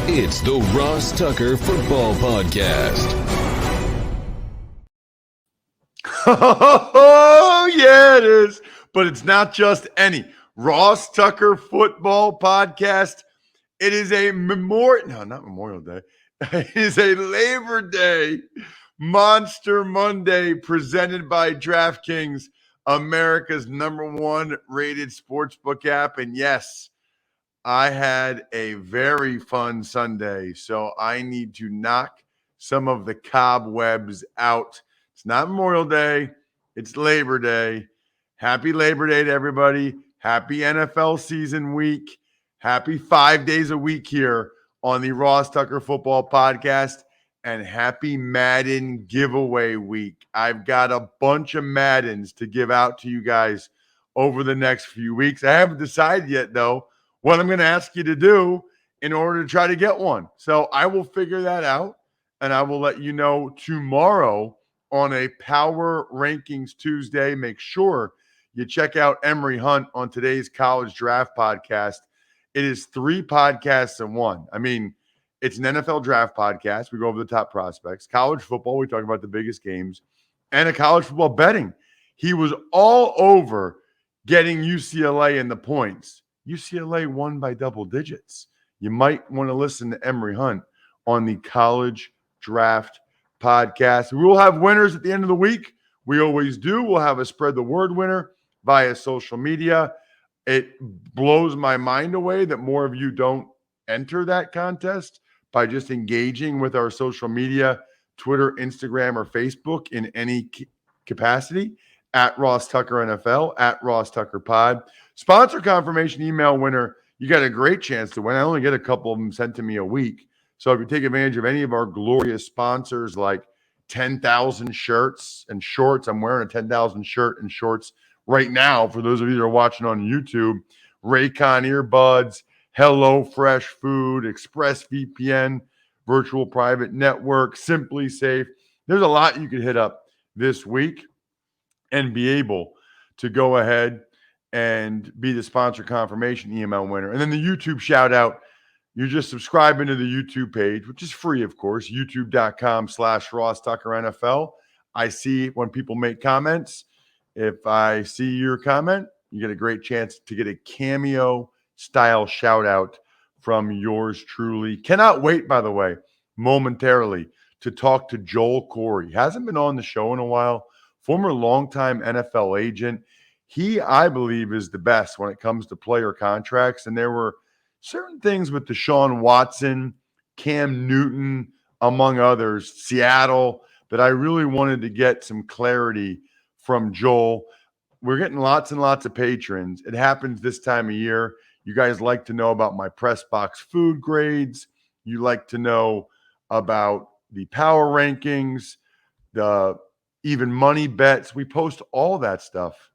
It's the Ross Tucker Football Podcast. Oh, yeah, it is. But it's not just any Ross Tucker Football Podcast. It is a not Memorial Day. It is a Labor Day Monster Monday presented by DraftKings, America's #1 rated sportsbook app. And yes, I had a very fun Sunday, so I need to knock some of the cobwebs out. It's not Memorial Day, it's Labor Day. Happy Labor Day to everybody. Happy NFL season week. Happy 5 days a week here on the Ross Tucker Football Podcast. And happy Madden giveaway week. I've got a bunch of Maddens to give out to you guys over the next few weeks. I haven't decided yet, though, what I'm going to ask you to do in order to try to get one. So I will figure that out, and I will let you know tomorrow on a Power Rankings Tuesday. Make sure you check out Emery Hunt on today's College Draft Podcast. It is 3 podcasts in one. I mean, it's an NFL draft podcast. We go over the top prospects. College football, we talk about the biggest games. And a college football betting. He was all over getting UCLA in the points. UCLA won by double digits. You might want to listen to Emery Hunt on the College Draft Podcast. We will have winners at the end of the week. We always do. We'll have a Spread the Word winner via social media. It blows my mind away that more of you don't enter that contest by just engaging with our social media, Twitter, Instagram, or Facebook in any capacity, at Ross Tucker NFL, at Ross Tucker Pod. Sponsor confirmation email winner, you got a great chance to win. I only get a couple of them sent to me a week. So if you take advantage of any of our glorious sponsors like 10,000 shirts and shorts, I'm wearing a 10,000 shirt and shorts right now for those of you that are watching on YouTube, Raycon earbuds, Hello Fresh Food, ExpressVPN, Virtual Private Network, Simply Safe. There's a lot you could hit up this week and be able to go ahead and be the sponsor confirmation email winner. And then the YouTube shout out, you're just subscribing to the YouTube page, which is free, of course, youtube.com/Ross Tucker NFL. I see when people make comments. If I see your comment, you get a great chance to get a cameo style shout out from yours truly. Cannot wait, by the way, momentarily to talk to Joel Corry. Hasn't been on the show in a while. Former longtime NFL agent. He, I believe, is the best when it comes to player contracts. And there were certain things with Deshaun Watson, Cam Newton, among others, Seattle, that I really wanted to get some clarity from Joel. We're getting lots and lots of patrons. It happens this time of year. You guys like to know about my press box food grades. You like to know about the power rankings, the even money bets. We post all that stuff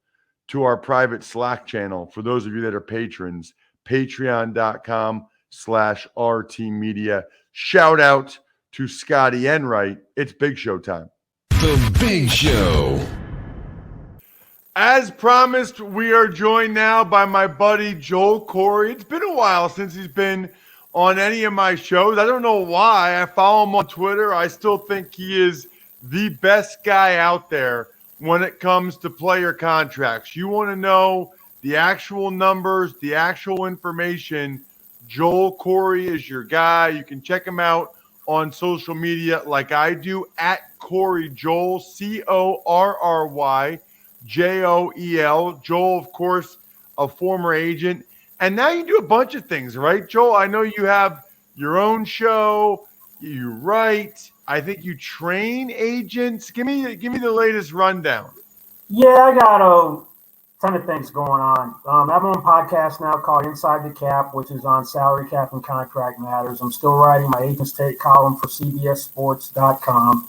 to our private Slack channel for those of you that are patrons, patreon.com/RT Media. Shout out to Scotty Enright. It's Big Show time. The Big Show. As promised, we are joined now by my buddy Joel Corry. It's been a while since he's been on any of my shows. I don't know why. I follow him on Twitter. I still think he is the best guy out there when it comes to player contracts. You want to know the actual numbers, the actual information, Joel Corry is your guy. You can check him out on social media like I do, at Corry Joel, CORRYJOEL. Joel, of course, a former agent. And now you do a bunch of things, right, Joel? I know you have your own show. You write. I think you train agents. Give me the latest rundown. Yeah, I got a ton of things going on. I have my own podcast now called Inside the Cap, which is on salary cap and contract matters. I'm still writing my Agents Take column for CBSSports.com.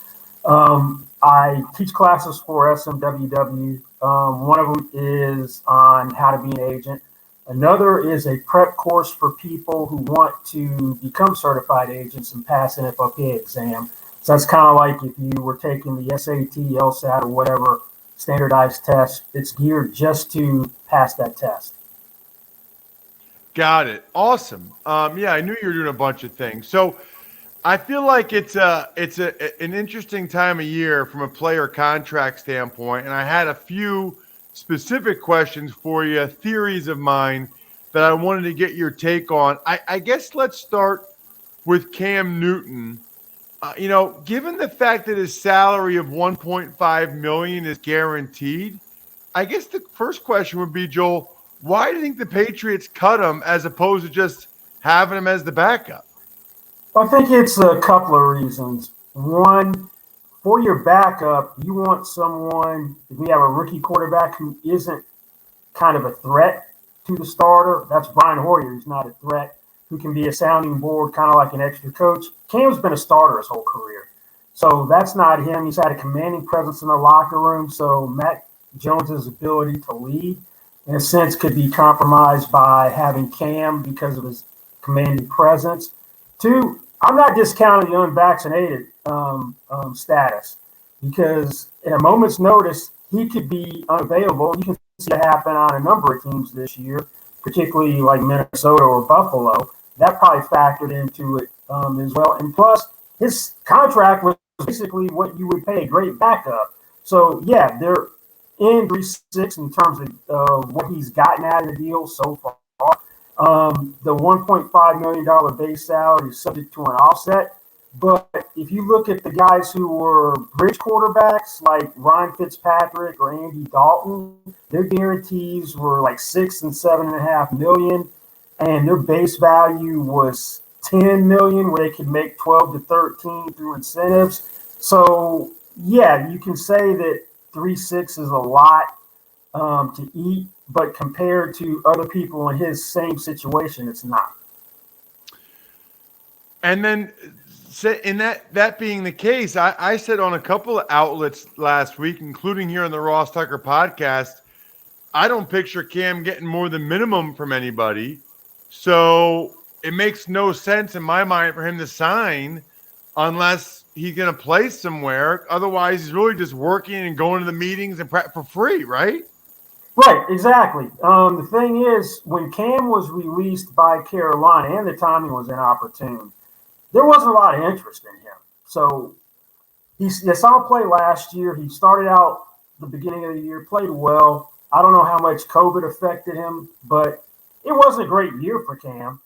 I teach classes for SMWW. One of them is on how to be an agent. Another is a prep course for people who want to become certified agents and pass an FOP exam. So that's kind of like if you were taking the SAT, LSAT, or whatever standardized test. It's geared just to pass that test. Got it. Awesome. Yeah, I knew you were doing a bunch of things. So I feel like it's an interesting time of year from a player contract standpoint, and I had a few specific questions for you, theories of mine that I wanted to get your take on. I guess let's start with Cam Newton. Given the fact that his salary of $1.5 million is guaranteed, I guess the first question would be, Joel, why do you think the Patriots cut him as opposed to just having him as the backup? I think it's a couple of reasons. One, for your backup, you want someone, if we have a rookie quarterback who isn't kind of a threat to the starter, that's Brian Hoyer, who's not a threat, who can be a sounding board, kind of like an extra coach. Cam's been a starter his whole career. So that's not him. He's had a commanding presence in the locker room. So Matt Jones's ability to lead, in a sense, could be compromised by having Cam because of his commanding presence. Two, I'm not discounting the unvaccinated status because at a moment's notice, he could be unavailable. You can see it happen on a number of teams this year, particularly like Minnesota or Buffalo. That probably factored into it as well. And plus, his contract was basically what you would pay a great backup. So, yeah, they're in 3-6 in terms of what he's gotten out of the deal so far. The $1.5 million base salary is subject to an offset. But if you look at the guys who were bridge quarterbacks like Ryan Fitzpatrick or Andy Dalton, their guarantees were like $6 and $7.5 million, and their base value was $10 million, where they could make 12 to 13 through incentives. So yeah, you can say that 3-6 is a lot to eat, but compared to other people in his same situation, it's not. And then, in that being the case, I said on a couple of outlets last week, including here on the Ross Tucker podcast, I don't picture Cam getting more than minimum from anybody. So it makes no sense in my mind for him to sign unless he's going to play somewhere. Otherwise, he's really just working and going to the meetings and prep for free, right? Right, exactly. The thing is, when Cam was released by Carolina, and the timing was inopportune, there wasn't a lot of interest in him. So you saw him play last year. He started out the beginning of the year, played well. I don't know how much COVID affected him, but it wasn't a great year for Cam.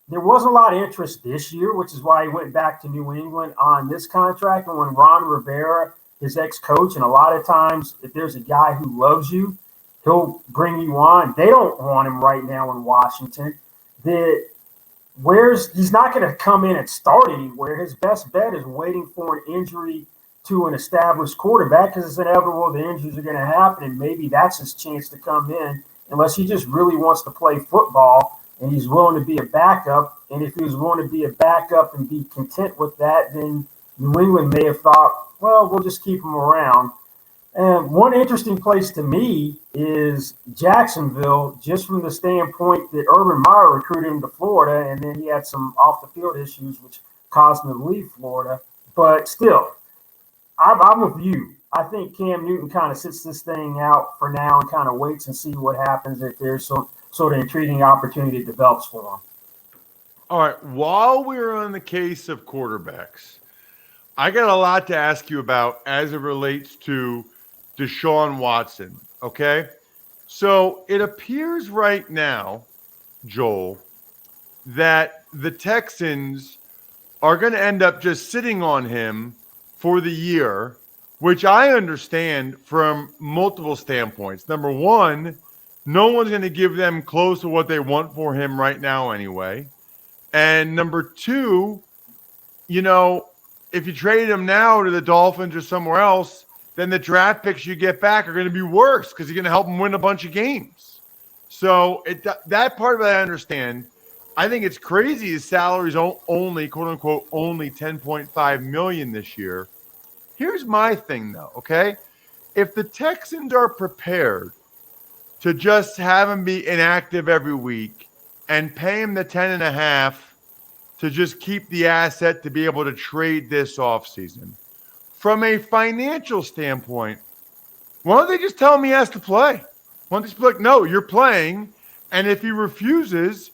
There wasn't a lot of interest this year, which is why he went back to New England on this contract. And when Ron Rivera, his ex-coach, and a lot of times if there's a guy who loves you, he'll bring you on. They don't want him right now in Washington. He's not going to come in and start anywhere. His best bet is waiting for an injury to an established quarterback because it's inevitable the injuries are going to happen, and maybe that's his chance to come in unless he just really wants to play football and he's willing to be a backup. And if he was willing to be a backup and be content with that, then New England may have thought, well, we'll just keep him around. And one interesting place to me is Jacksonville, just from the standpoint that Urban Meyer recruited him to Florida, and then he had some off-the-field issues which caused him to leave Florida. But still, I'm with you. I think Cam Newton kind of sits this thing out for now and kind of waits and see what happens if there's some sort of intriguing opportunity develops for him. All right. While we're on the case of quarterbacks, I got a lot to ask you about as it relates to Deshaun Watson, okay? So it appears right now, Joel, that the Texans are going to end up just sitting on him for the year, which I understand from multiple standpoints. Number one, no one's going to give them close to what they want for him right now anyway. And number two, if you trade him now to the Dolphins or somewhere else, then the draft picks you get back are going to be worse because you're going to help him win a bunch of games. So that part of it I understand. I think it's crazy his salary's only, quote unquote, only $10.5 million this year. Here's my thing though, okay? If the Texans are prepared to just have him be inactive every week and pay him the 10.5 to just keep the asset to be able to trade this offseason, from a financial standpoint, why don't they just tell him he has to play? Why don't they just be like, no, you're playing, and if he refuses,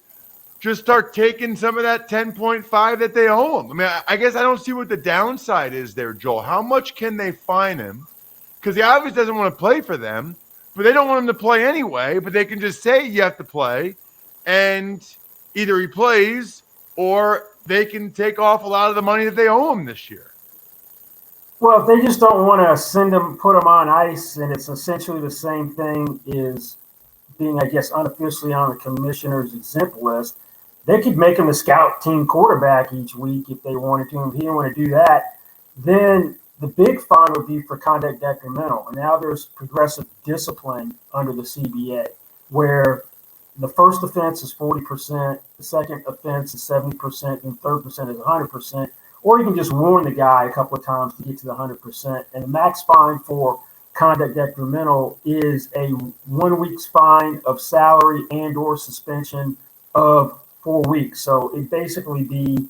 just start taking some of that 10.5 that they owe him. I mean, I guess I don't see what the downside is there, Joel. How much can they fine him? Because he obviously doesn't want to play for them, but they don't want him to play anyway. But they can just say you have to play, and either he plays or they can take off a lot of the money that they owe him this year. Well, if they just don't want to put him on ice, and it's essentially the same thing as being, I guess, unofficially on the commissioner's exempt list, they could make him a scout team quarterback each week if they wanted to. If he didn't want to do that, then the big fine would be for conduct detrimental. And now there's progressive discipline under the CBA, where the first offense is 40%, the second offense is 70%, and the third percent is 100%. Or you can just warn the guy a couple of times to get to the 100%. And the max fine for conduct detrimental is a 1 week's fine of salary and or suspension of 4 weeks. So it'd basically be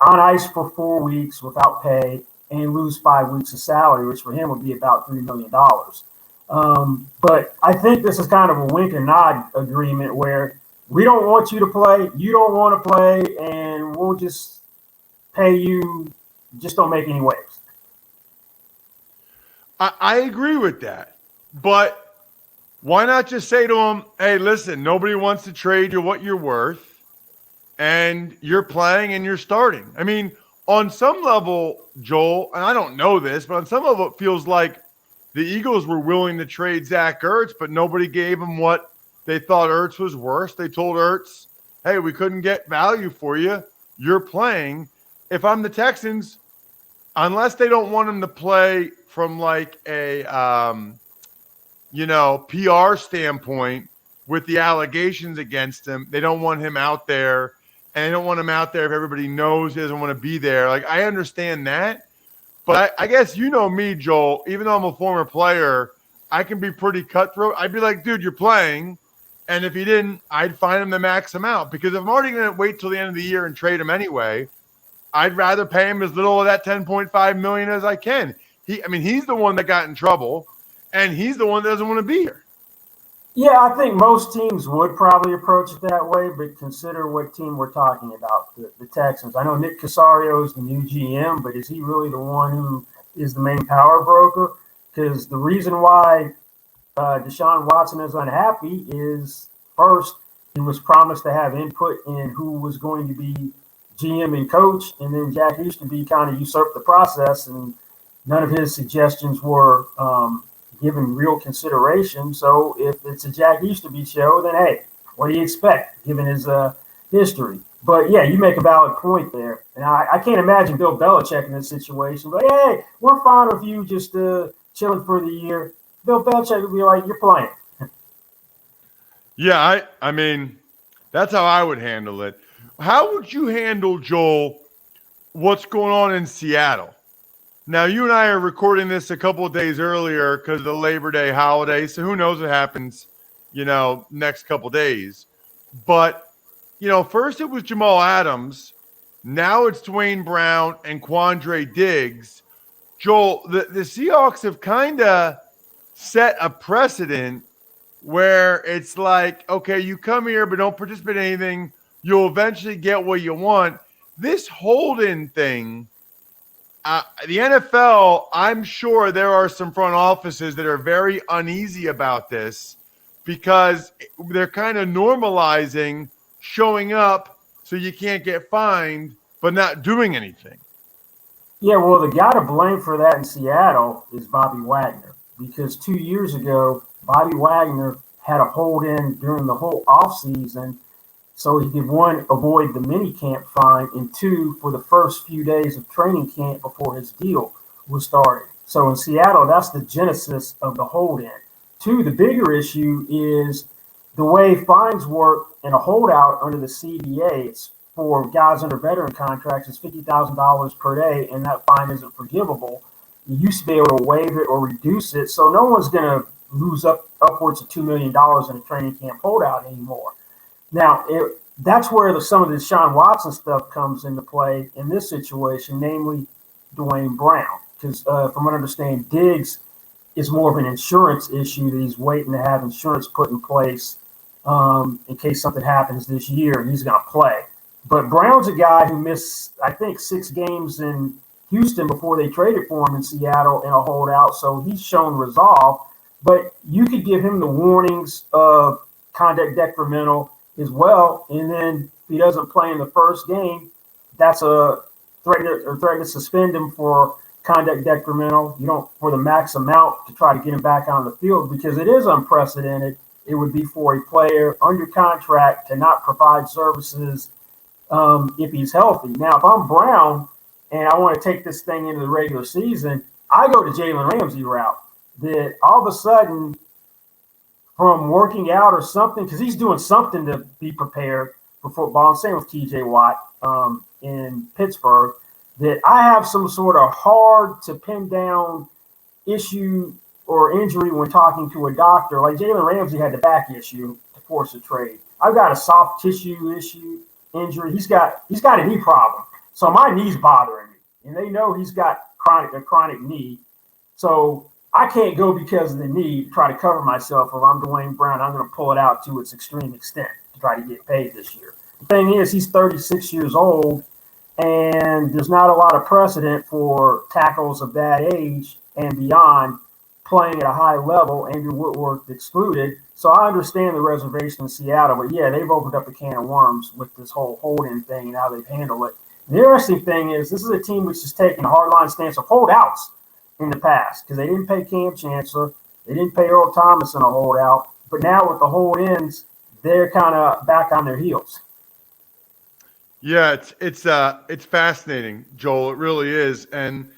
on ice for 4 weeks without pay and lose 5 weeks of salary, which for him would be about $3 million. But I think this is kind of a wink and nod agreement where we don't want you to play, you don't want to play, and we'll just pay you, just don't make any waves. I agree with that. But why not just say to him, hey, listen, nobody wants to trade you what you're worth, and you're playing and you're starting. I mean, on some level, Joel, and I don't know this, but on some level it feels like the Eagles were willing to trade Zach Ertz, but nobody gave him what they thought Ertz was worth. They told Ertz, hey, we couldn't get value for you. You're playing. If I'm the Texans, unless they don't want him to play from like a, PR standpoint with the allegations against him, they don't want him out there. And they don't want him out there if everybody knows he doesn't want to be there. Like, I understand that. But I guess you know me, Joel, even though I'm a former player, I can be pretty cutthroat. I'd be like, dude, you're playing. And if he didn't, I'd find him the max amount. Because if I'm already going to wait till the end of the year and trade him anyway, I'd rather pay him as little of that $10.5 million as I can. He's the one that got in trouble, and he's the one that doesn't want to be here. Yeah, I think most teams would probably approach it that way, but consider what team we're talking about, the Texans. I know Nick Casario is the new GM, but is he really the one who is the main power broker? Because the reason why Deshaun Watson is unhappy is, first, he was promised to have input in who was going to be GM and coach, and then Jack Easterby kind of usurped the process, and none of his suggestions were given real consideration. So if it's a Jack Easterby show, then hey, what do you expect given his history? But yeah, you make a valid point there. And I can't imagine Bill Belichick in this situation. But hey, we're fine with you just chilling for the year. Bill Belichick would be like, you're playing. Yeah, I mean, that's how I would handle it. How would you handle, Joel, what's going on in Seattle? Now, you and I are recording this a couple of days earlier because of the Labor Day holiday, so who knows what happens, next couple of days. But, first it was Jamal Adams. Now it's Dwayne Brown and Quandre Diggs. Joel, the Seahawks have kind of set a precedent where it's like, okay, you come here but don't participate in anything. You'll eventually get what you want. This Holden thing, the NFL, I'm sure there are some front offices that are very uneasy about this because they're kind of normalizing showing up so you can't get fined but not doing anything. Yeah, well, the guy to blame for that in Seattle is Bobby Wagner, because 2 years ago, Bobby Wagner had a hold in during the whole offseason so he could, one, avoid the minicamp fine, and two, for the first few days of training camp before his deal was started. So in Seattle, that's the genesis of the hold-in. Two, the bigger issue is the way fines work in a holdout under the CBA. It's for guys under veteran contracts, it's $50,000 per day, and that fine isn't forgivable. You used to be able to waive it or reduce it, so no one's going to lose upwards of $2 million in a training camp holdout anymore. Now, that's where some of the Deshaun Watson stuff comes into play in this situation, namely Dwayne Brown. Because from what I understand, Diggs is more of an insurance issue that he's waiting to have insurance put in place in case something happens this year, and he's going to play. But Brown's a guy who missed, I think, 6 games in Houston before they traded for him in Seattle in a holdout, so he's shown resolve. But you could give him the warnings of conduct detrimental as well, and then if he doesn't play in the first game, that's a threat to suspend him for conduct detrimental. You don't for the max amount to try to get him back on the field because it is unprecedented. It would be for a player under contract to not provide services if he's healthy. Now, if I'm Brown and I want to take this thing into the regular season, I go to Jalen Ramsey route. That all of a sudden, from working out or something, because he's doing something to be prepared for football, and same with TJ Watt in Pittsburgh, that I have some sort of hard to pin down issue or injury when talking to a doctor. Like Jalen Ramsey had the back issue to force a trade. I've got a soft tissue injury. He's got a knee problem. So my knee's bothering me. And they know he's got a chronic knee. So I can't go because of the knee to try to cover myself. If I'm Dwayne Brown, I'm going to pull it out to its extreme extent to try to get paid this year. The thing is, he's 36 years old, and there's not a lot of precedent for tackles of that age and beyond playing at a high level, Andrew Whitworth excluded. So I understand the reservation in Seattle, but yeah, they've opened up a can of worms with this whole hold-in thing and how they've handled it. The interesting thing is this is a team which has taken a hardline stance of holdouts in the past because they didn't pay Cam Chancellor, they didn't pay Earl Thomas in a holdout, but now with the hold-ins, they're kind of back on their heels. Yeah, it's fascinating, Joel. It really is, and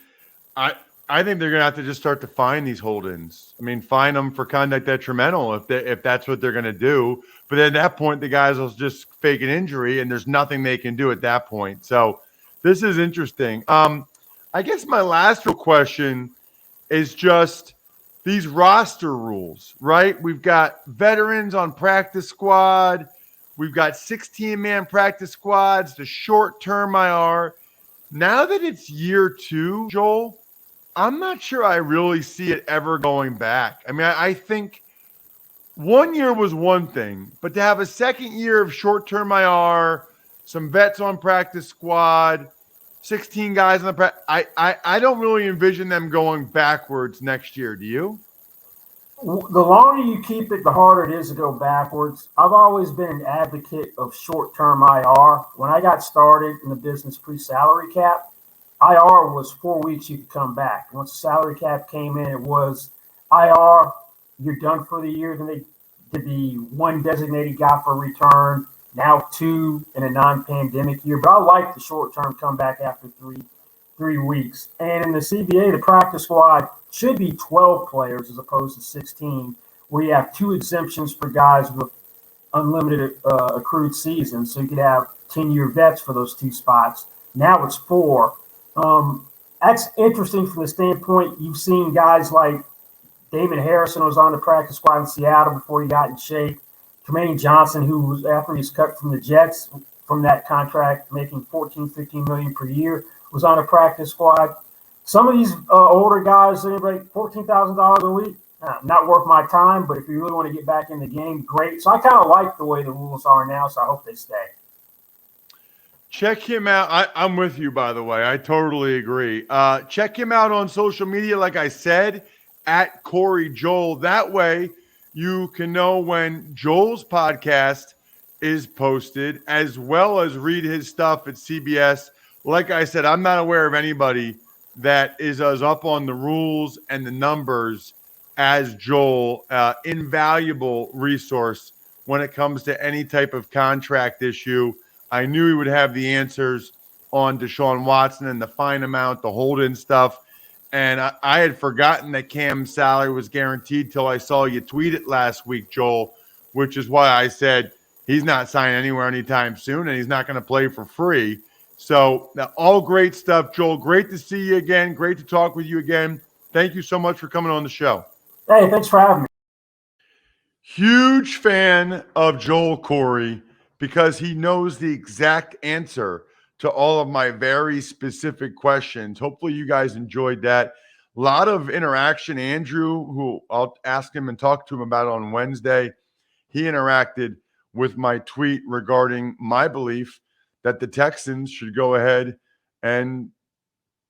I think they're going to have to just start to fine these hold-ins. I mean, fine them for conduct detrimental if that's what they're going to do. But at that point, the guys will just fake an injury, and there's nothing they can do at that point. So this is interesting. I guess my last real question is just these roster rules, right? We've got veterans on practice squad. We've got 16-man practice squads, the short-term IR. Now that it's year 2, Joel, I'm not sure I really see it ever going back. I mean, I think 1 year was one thing, but to have a second year of short-term IR, some vets on practice squad, 16 guys on the I don't really envision them going backwards next year. Do you? The longer you keep it, the harder it is to go backwards. I've always been an advocate of short-term IR. When I got started in the business pre-salary cap, IR was 4 weeks you could come back. Once the salary cap came in, it was IR, you're done for the year. Then they did the one designated guy for return, now 2 in a non-pandemic year. But I like the short-term comeback after three weeks. And in the CBA, the practice squad should be 12 players as opposed to 16, where you have 2 exemptions for guys with unlimited accrued seasons. So you could have 10-year vets for those 2 spots. Now it's 4. That's interesting from the standpoint you've seen guys like David Harrison was on the practice squad in Seattle before he got in shape. Tremaine Johnson, who was after he was cut from the Jets from that contract, making $14-15 million per year, was on a practice squad. Some of these older guys, they make $14,000 a week. Not worth my time, but if you really want to get back in the game, great. So I kind of like the way the rules are now, so I hope they stay. Check him out. I'm with you, by the way. I totally agree. Check him out on social media, like I said, at Corry Joel. That way you can know when Joel's podcast is posted, as well as read his stuff at CBS. Like I said, I'm not aware of anybody that is as up on the rules and the numbers as Joel. Invaluable resource when it comes to any type of contract issue. I knew he would have the answers on Deshaun Watson and the fine amount, the hold-in stuff. And I had forgotten that Cam's salary was guaranteed till I saw you tweet it last week, Joel, which is why I said he's not signing anywhere anytime soon and he's not going to play for free. So all great stuff, Joel. Great to see you again. Great to talk with you again. Thank you so much for coming on the show. Hey, thanks for having me. Huge fan of Joel Corry because he knows the exact answer to all of my very specific questions. Hopefully you guys enjoyed that. A lot of interaction. Andrew, who I'll ask him and talk to him about on Wednesday, he interacted with my tweet regarding my belief that the Texans should go ahead and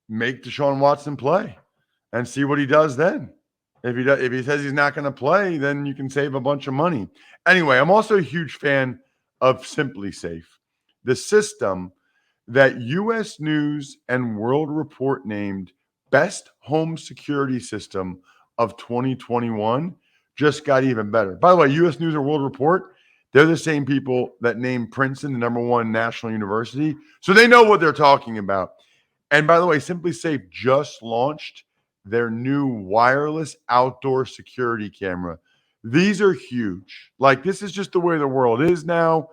make Deshaun Watson play and see what he does then. If he says he's not going to play, then you can save a bunch of money. Anyway, I'm also a huge fan of Simply Safe, the system that U.S. News and World Report named Best Home Security System of 2021 just got even better. By the way, U.S. News and World Report, they're the same people that named Princeton the #1 national university. So they know what they're talking about. And by the way, Simply Safe just launched their new wireless outdoor security camera. These are huge. Like, this is just the way the world is now.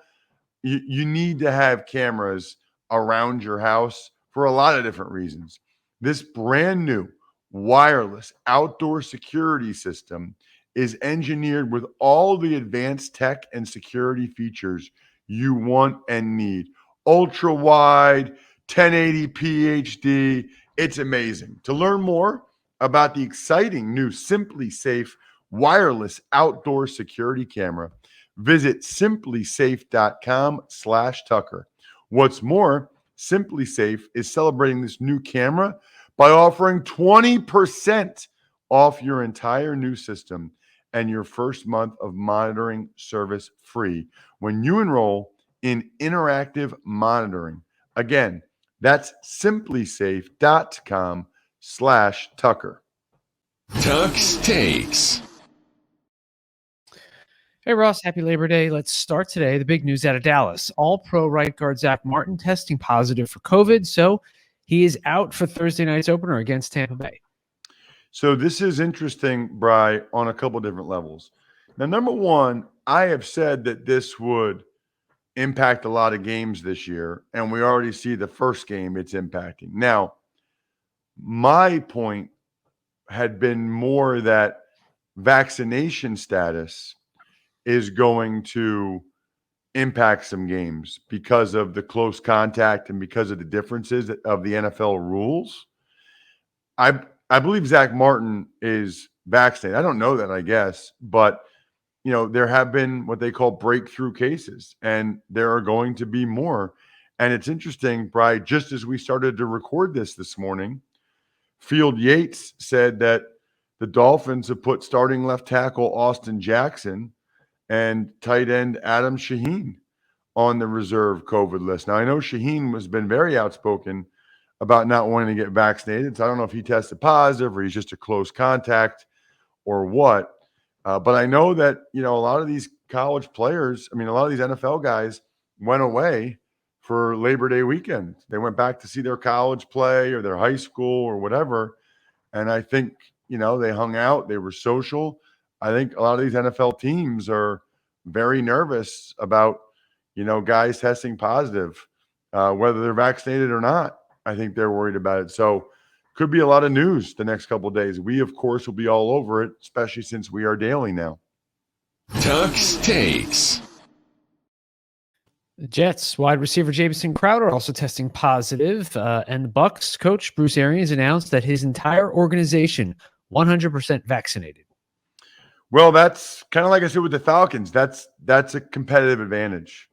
You need to have cameras around your house for a lot of different reasons. This brand new wireless outdoor security system is engineered with all the advanced tech and security features you want and need. Ultra wide, 1080p HD. It's amazing. To learn more about the exciting new Simply Safe wireless outdoor security camera, visit simplysafe.com/Tucker. What's more, Simply Safe is celebrating this new camera by offering 20% off your entire new system and your first month of monitoring service free when you enroll in interactive monitoring. Again, that's simplysafe.com/Tucker. Tuck's Takes. Hey, Ross, happy Labor Day. Let's start today. The big news out of Dallas. All-Pro right guard Zach Martin testing positive for COVID, so he is out for Thursday night's opener against Tampa Bay. So this is interesting, Bri, on a couple different levels. Now, number one, I have said that this would impact a lot of games this year, and we already see the first game it's impacting. Now, my point had been more that vaccination status is going to impact some games because of the close contact and because of the differences of the NFL rules. I believe Zach Martin is vaccinated. I don't know that, I guess, but there have been what they call breakthrough cases, and there are going to be more. And it's interesting, Bri, just as we started to record this morning, Field Yates said that the Dolphins have put starting left tackle Austin Jackson and tight end Adam Shaheen on the reserve COVID list. Now, I know Shaheen has been very outspoken about not wanting to get vaccinated, so I don't know if he tested positive or he's just a close contact or what. But I know that, a lot of these college players, a lot of these NFL guys went away for Labor Day weekend. They went back to see their college play or their high school or whatever. And I think, they hung out, they were social. I think a lot of these NFL teams are very nervous about, guys testing positive, whether they're vaccinated or not. I think they're worried about it. So could be a lot of news the next couple of days. We, of course, will be all over it, especially since we are daily now. Tuck's Takes. The Jets wide receiver Jamison Crowder also testing positive, and the Bucs coach Bruce Arians announced that his entire organization 100% vaccinated. Well, that's kind of like I said with the Falcons. That's a competitive advantage.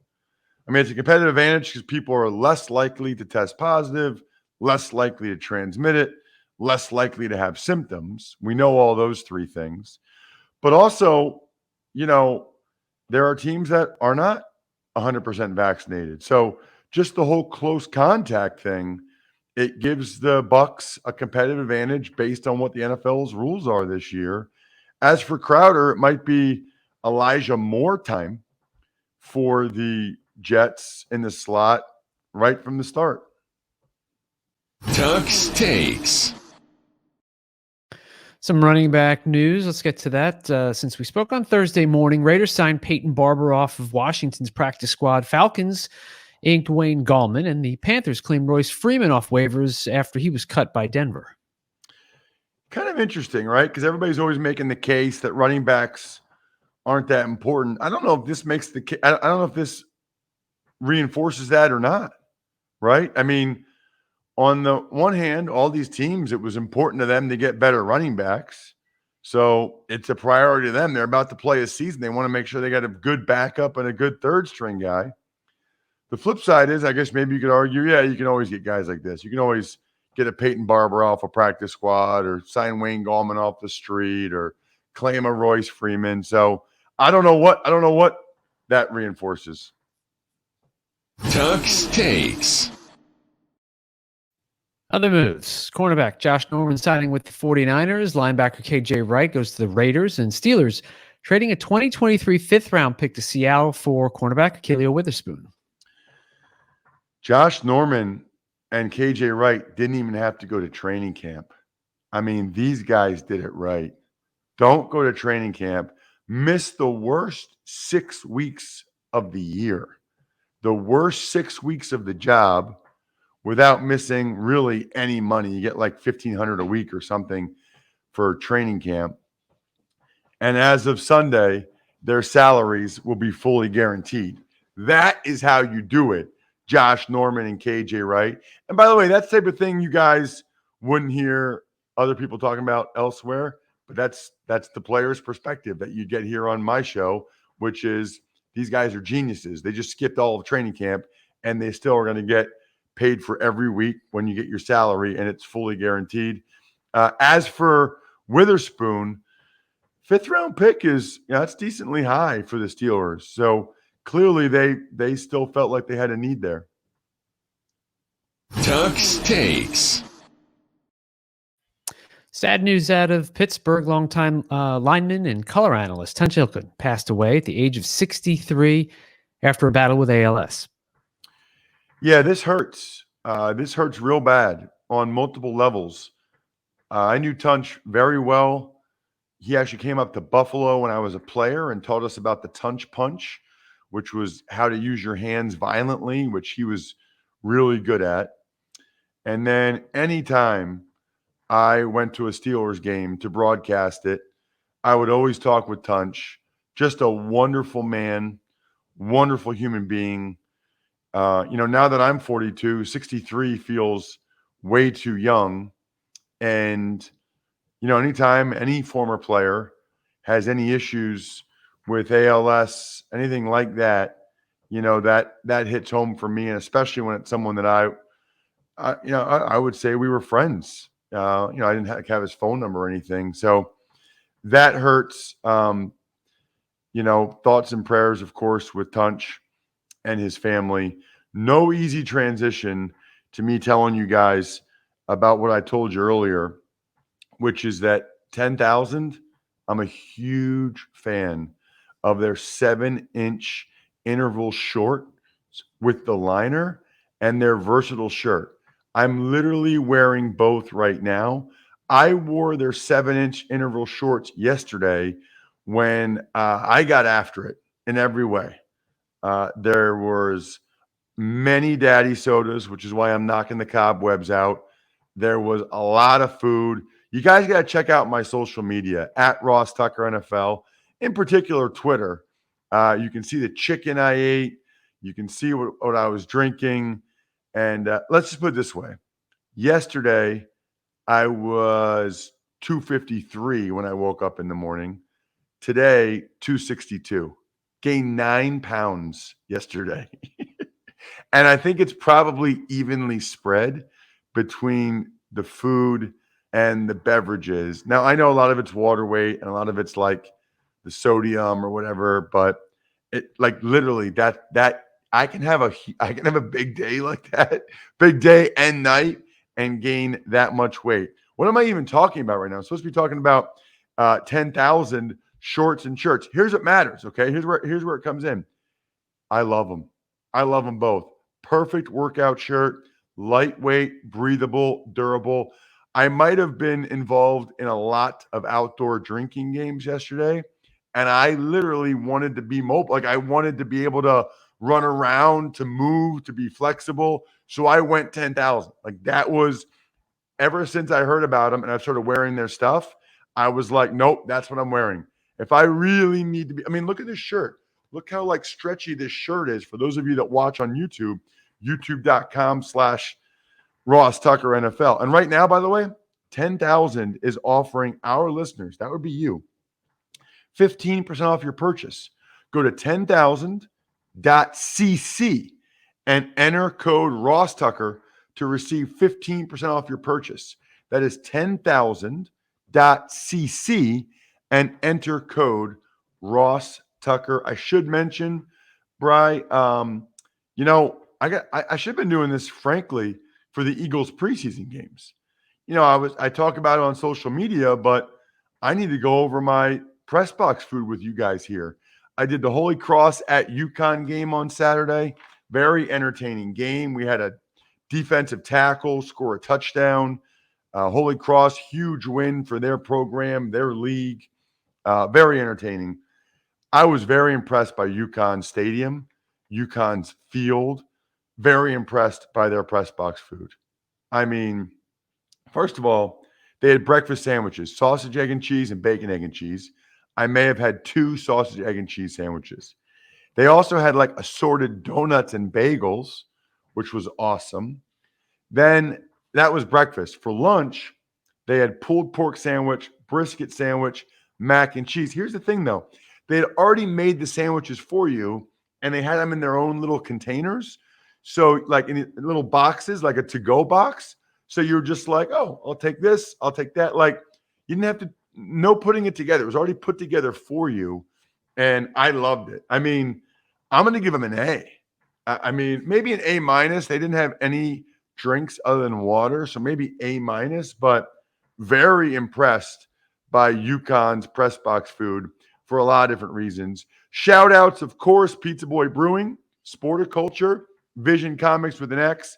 It's a competitive advantage because people are less likely to test positive, less likely to transmit it, less likely to have symptoms. We know all those three things. But also, there are teams that are not 100% vaccinated. So just the whole close contact thing, it gives the Bucs a competitive advantage based on what the NFL's rules are this year. As for Crowder, it might be Elijah Moore time for the Jets in the slot right from the start. Tuck's Takes. Some running back news. Let's get to that. Since we spoke on Thursday morning, Raiders signed Peyton Barber off of Washington's practice squad. Falcons inked Wayne Gallman, and the Panthers claimed Royce Freeman off waivers after he was cut by Denver. Kind of interesting, right? Because everybody's always making the case that running backs aren't that important. I don't know if this makes the case. I don't know if this reinforces that or not, right? On the one hand, all these teams, it was important to them to get better running backs. So it's a priority to them. They're about to play a season. They want to make sure they got a good backup and a good third string guy. The flip side is, I guess maybe you could argue, yeah, you can always get guys like this. You can always get a Peyton Barber off a practice squad or sign Wayne Gallman off the street or claim a Royce Freeman. So I don't know what that reinforces. Tuck's Takes. Other moves. Cornerback Josh Norman signing with the 49ers. Linebacker KJ Wright goes to the Raiders. And Steelers trading a 2023 fifth-round pick to Seattle for cornerback Khalil Witherspoon. Josh Norman and KJ Wright didn't even have to go to training camp. I mean, these guys did it right. Don't go to training camp. Miss the worst 6 weeks of the year. The worst 6 weeks of the job without missing really any money. You get like $1,500 a week or something for training camp. And as of Sunday, their salaries will be fully guaranteed. That is how you do it. Josh Norman and KJ Wright. And by the way, that's the type of thing you guys wouldn't hear other people talking about elsewhere, but that's the player's perspective that you get here on my show, which is these guys are geniuses. They just skipped all of training camp and they still are going to get paid for every week when you get your salary, and it's fully guaranteed. As for Witherspoon, fifth-round pick is that's decently high for the Steelers. So clearly they still felt like they had a need there. Tuck's Takes. Sad news out of Pittsburgh. Longtime lineman and color analyst Tunch Ilkin passed away at the age of 63 after a battle with ALS. Yeah, this hurts. This hurts real bad on multiple levels. I knew Tunch very well. He actually came up to Buffalo when I was a player and taught us about the Tunch punch, which was how to use your hands violently, which he was really good at. And then anytime I went to a Steelers game to broadcast it, I would always talk with Tunch. Just a wonderful man, wonderful human being. Now that I'm 42, 63 feels way too young. And, anytime any former player has any issues with ALS, anything like that, that hits home for me. And especially when it's someone that I would say we were friends. I didn't have his phone number or anything. So that hurts. Thoughts and prayers, of course, with Tunch and his family. No easy transition to me telling you guys about what I told you earlier, which is that 10,000, I'm a huge fan of their 7-inch interval short with the liner and their versatile shirt. I'm literally wearing both right now. I wore their 7-inch interval shorts yesterday when I got after it in every way. There was many daddy sodas, which is why I'm knocking the cobwebs out. There was a lot of food. You guys got to check out my social media at Ross Tucker NFL, in particular Twitter. You can see the chicken I ate. You can see what I was drinking. And let's just put it this way. Yesterday, I was 253 when I woke up in the morning. Today, 262. Gained 9 pounds yesterday. And I think it's probably evenly spread between the food and the beverages. Now, I know a lot of it's water weight and a lot of it's like the sodium or whatever, but it like literally that I can have a big day like that, big day and night, and gain that much weight. What am I even talking about right now? I'm supposed to be talking about 10,000 shorts and shirts. Here's what matters, okay? Here's where it comes in. I love them. I love them both. Perfect workout shirt, lightweight, breathable, durable. I might have been involved in a lot of outdoor drinking games yesterday, and I literally wanted to be mobile. Like I wanted to be able to run around, to move, to be flexible. So I went 10,000. Like that was ever since I heard about them and I've started wearing their stuff, I was like, nope, that's what I'm wearing. If I really need to be, look at this shirt. Look how like stretchy this shirt is. For those of you that watch on YouTube, youtube.com/Ross Tucker NFL. And right now, by the way, 10,000 is offering our listeners, that would be you, 15% off your purchase. Go to 10,000.cc and enter code Ross Tucker to receive 15% off your purchase. That is 10,000.cc and enter code Ross Tucker. I should mention, Bri, I should have been doing this, frankly, for the Eagles preseason games. I talk about it on social media, but I need to go over my press box food with you guys here. I did the Holy Cross at UConn game on Saturday. Very entertaining game. We had a defensive tackle score a touchdown. Holy Cross, huge win for their program, their league. Very entertaining. I was very impressed by UConn Stadium, UConn's field. Very impressed by their press box food. I mean, first of all, they had breakfast sandwiches, sausage, egg, and cheese, and bacon, egg, and cheese. I may have had 2 sausage, egg, and cheese sandwiches. They also had like assorted donuts and bagels, which was awesome. Then that was breakfast. For lunch, they had pulled pork sandwich, brisket sandwich, mac and cheese. Here's the thing, though. They had already made the sandwiches for you, and they had them in their own little containers. So like in little boxes, like a to-go box. So you're just like, oh, I'll take this, I'll take that. Like you didn't have to, no putting it together. It was already put together for you. And I loved it. I mean, I'm going to give them an A. I mean, maybe an A-. They didn't have any drinks other than water. So maybe A-, but very impressed by UConn's press box food for a lot of different reasons. Shout outs, of course, Pizza Boy Brewing, Sporticulture, Vision Comics with an X,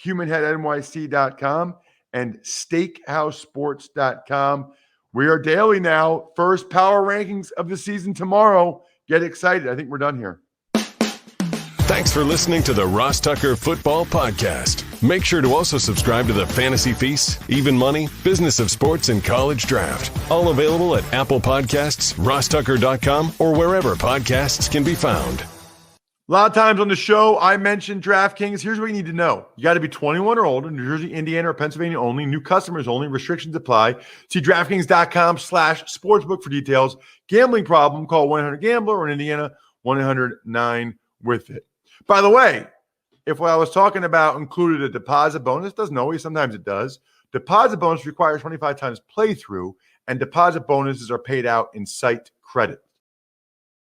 HumanHeadNYC.com, and SteakhouseSports.com. We are daily now. First power rankings of the season tomorrow. Get excited. I think we're done here. Thanks for listening to the Ross Tucker Football Podcast. Make sure to also subscribe to the Fantasy Feast, Even Money, Business of Sports, and College Draft. All available at Apple Podcasts, RossTucker.com, or wherever podcasts can be found. A lot of times on the show, I mentioned DraftKings. Here's what you need to know. You got to be 21 or older, New Jersey, Indiana, or Pennsylvania only. New customers only. Restrictions apply. See DraftKings.com/sportsbook for details. Gambling problem, call 1-800-GAMBLER, or in Indiana, 1-800-9-WITH-IT. By the way, if what I was talking about included a deposit bonus, doesn't always, sometimes it does. Deposit bonus requires 25 times playthrough, and deposit bonuses are paid out in site credit.